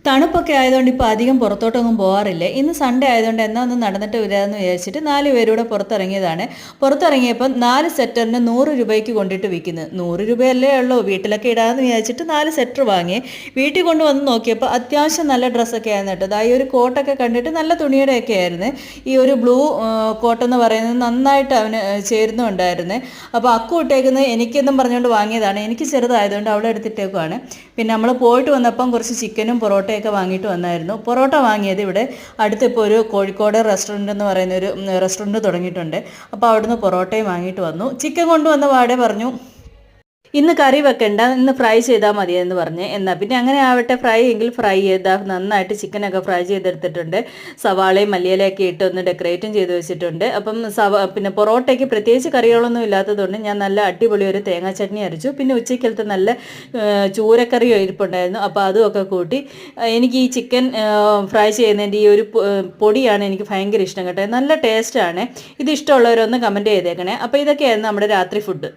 തണുപ്പൊക്കെ ആയതുകൊണ്ട് ഇപ്പോൾ അധികം പുറത്തോട്ടൊന്നും പോകാറില്ല. ഇന്ന് സൺഡേ ആയതുകൊണ്ട് എന്നാ ഒന്ന് നടന്നിട്ട് വരാമെന്ന് വിചാരിച്ചിട്ട് 4 പേരൂടെ പുറത്തിറങ്ങിയതാണ്. പുറത്തിറങ്ങിയപ്പോൾ 4 സെറ്ററിന് 100 രൂപയ്ക്ക് കൊണ്ടിട്ട് വിൽക്കുന്നത്. 100 രൂപയല്ലേ ഉള്ളൂ, വീട്ടിലൊക്കെ ഇടാമെന്ന് വിചാരിച്ചിട്ട് 4 സെറ്റർ വാങ്ങി. വീട്ടിൽ കൊണ്ടുവന്ന് നോക്കിയപ്പോൾ അത്യാവശ്യം നല്ല ഡ്രസ്സൊക്കെ ആയിരുന്നു കേട്ടോ. ഈ ഒരു കോട്ടൊക്കെ കണ്ടിട്ട് നല്ല തുണിയുടെയൊക്കെ ആയിരുന്നു. ഈ ഒരു ബ്ലൂ കോട്ടെന്ന് പറയുന്നത് നന്നായിട്ട് അവന് ചേരുന്നുണ്ടായിരുന്നു. അപ്പോൾ അക്കു ഇട്ടേക്കുന്നത് എനിക്കെന്നും പറഞ്ഞുകൊണ്ട് വാങ്ങിയതാണ്. എനിക്ക് ചെറുതായതുകൊണ്ട് അവളെ എടുത്തിട്ടേക്കുവാണ്. പിന്നെ നമ്മൾ പോയിട്ട് വന്നപ്പം കുറച്ച് ചിക്കനും പൊറോട്ടയൊക്കെ വാങ്ങിയിട്ട് വന്നായിരുന്നു. പൊറോട്ട വാങ്ങിയത് ഇവിടെ അടുത്തിപ്പോൾ ഒരു കോഴിക്കോട് റെസ്റ്റോറൻറ്റ് എന്ന് പറയുന്ന ഒരു റെസ്റ്റോറൻറ്റ് തുടങ്ങിയിട്ടുണ്ട്. അപ്പോൾ അവിടുന്ന് പൊറോട്ടയും വാങ്ങിയിട്ട് വന്നു. ചിക്കൻ കൊണ്ടുവന്ന പാടെ പറഞ്ഞു ഇന്ന് കറി വെക്കണ്ട, ഇന്ന് ഫ്രൈ ചെയ്താൽ മതിയെന്ന് പറഞ്ഞ്. എന്നാൽ പിന്നെ അങ്ങനെ ആവട്ടെ, ഫ്രൈ എങ്കിൽ ഫ്രൈ ചെയ്താൽ നന്നായിട്ട് ചിക്കനൊക്കെ ഫ്രൈ ചെയ്തെടുത്തിട്ടുണ്ട്. സവാളയും മല്ലിയിലയൊക്കെ ഇട്ട് ഒന്ന് ഡെക്കറേറ്റും ചെയ്ത് വെച്ചിട്ടുണ്ട്. അപ്പം പിന്നെ പൊറോട്ടയ്ക്ക് പ്രത്യേകിച്ച് കറികളൊന്നും ഇല്ലാത്തതുകൊണ്ട് ഞാൻ നല്ല അടിപൊളി ഒരു തേങ്ങാ ചട്നി അരച്ചു. പിന്നെ ഉച്ചക്കലത്തെ നല്ല ചൂരക്കറി ഇരിപ്പുണ്ടായിരുന്നു. അപ്പോൾ അതുമൊക്കെ കൂട്ടി എനിക്ക് ഈ ചിക്കൻ ഫ്രൈ ചെയ്യുന്നതിൻ്റെ ഈ ഒരു പൊടിയാണ് എനിക്ക് ഭയങ്കര ഇഷ്ടം കേട്ടോ. നല്ല ടേസ്റ്റാണ്. ഇത് ഇഷ്ടമുള്ളവരൊന്ന് കമൻറ്റ് ചെയ്തേക്കണേ. അപ്പോൾ ഇതൊക്കെയായിരുന്നു നമ്മുടെ രാത്രി ഫുഡ്.